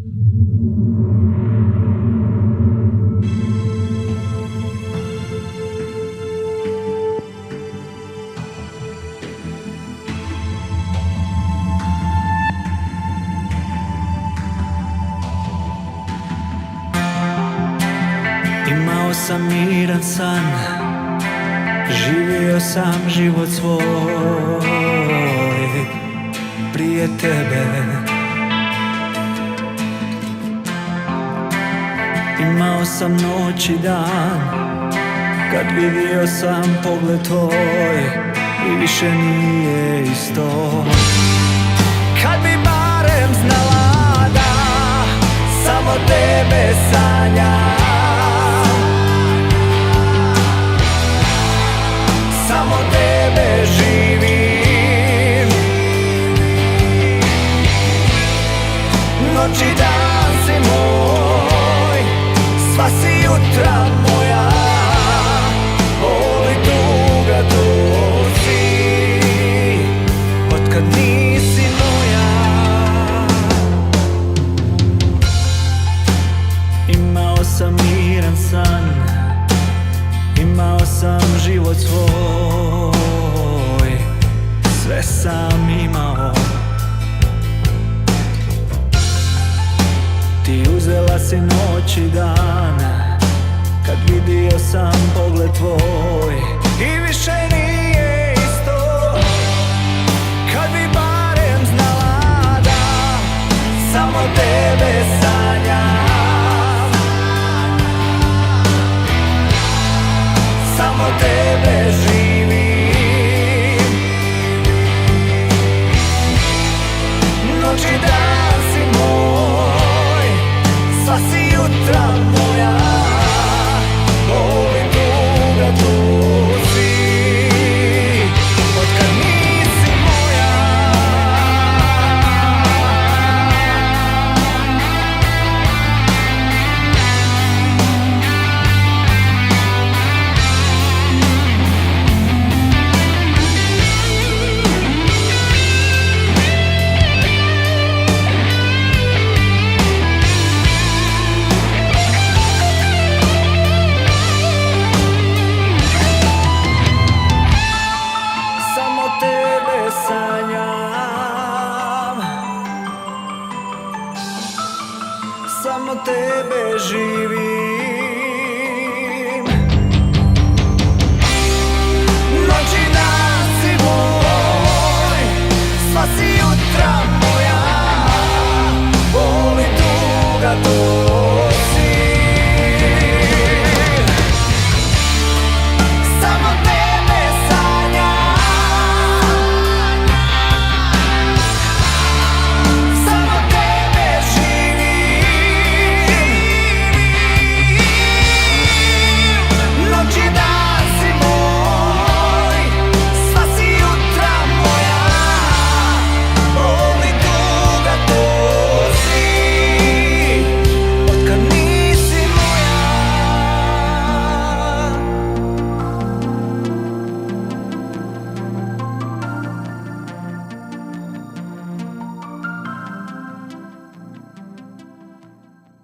Imao sam miran san, živio sam život svoj prije tebe. Imao sam noć i dan, kad vidio sam pogled tvoj i više nije isto. Kad bi barem znala da samo tebe sanjam, samo tebe živim, noć i dan si moj, sva si jutra moja, boli tuga tu si, otkad nisi moja. Imao sam miran san, imao sam život svoj, sve sam imao. Ti uzela si noć i dan, kad vidio sam pogled tvoj i više nije isto. Kad bi barem znala da samo tebe sanjam, samo tebe živim, noć i dan si moj, sva si jutra moja, boli tuga tu si, otkad nisi moja. Sanjam, samo tebe živim.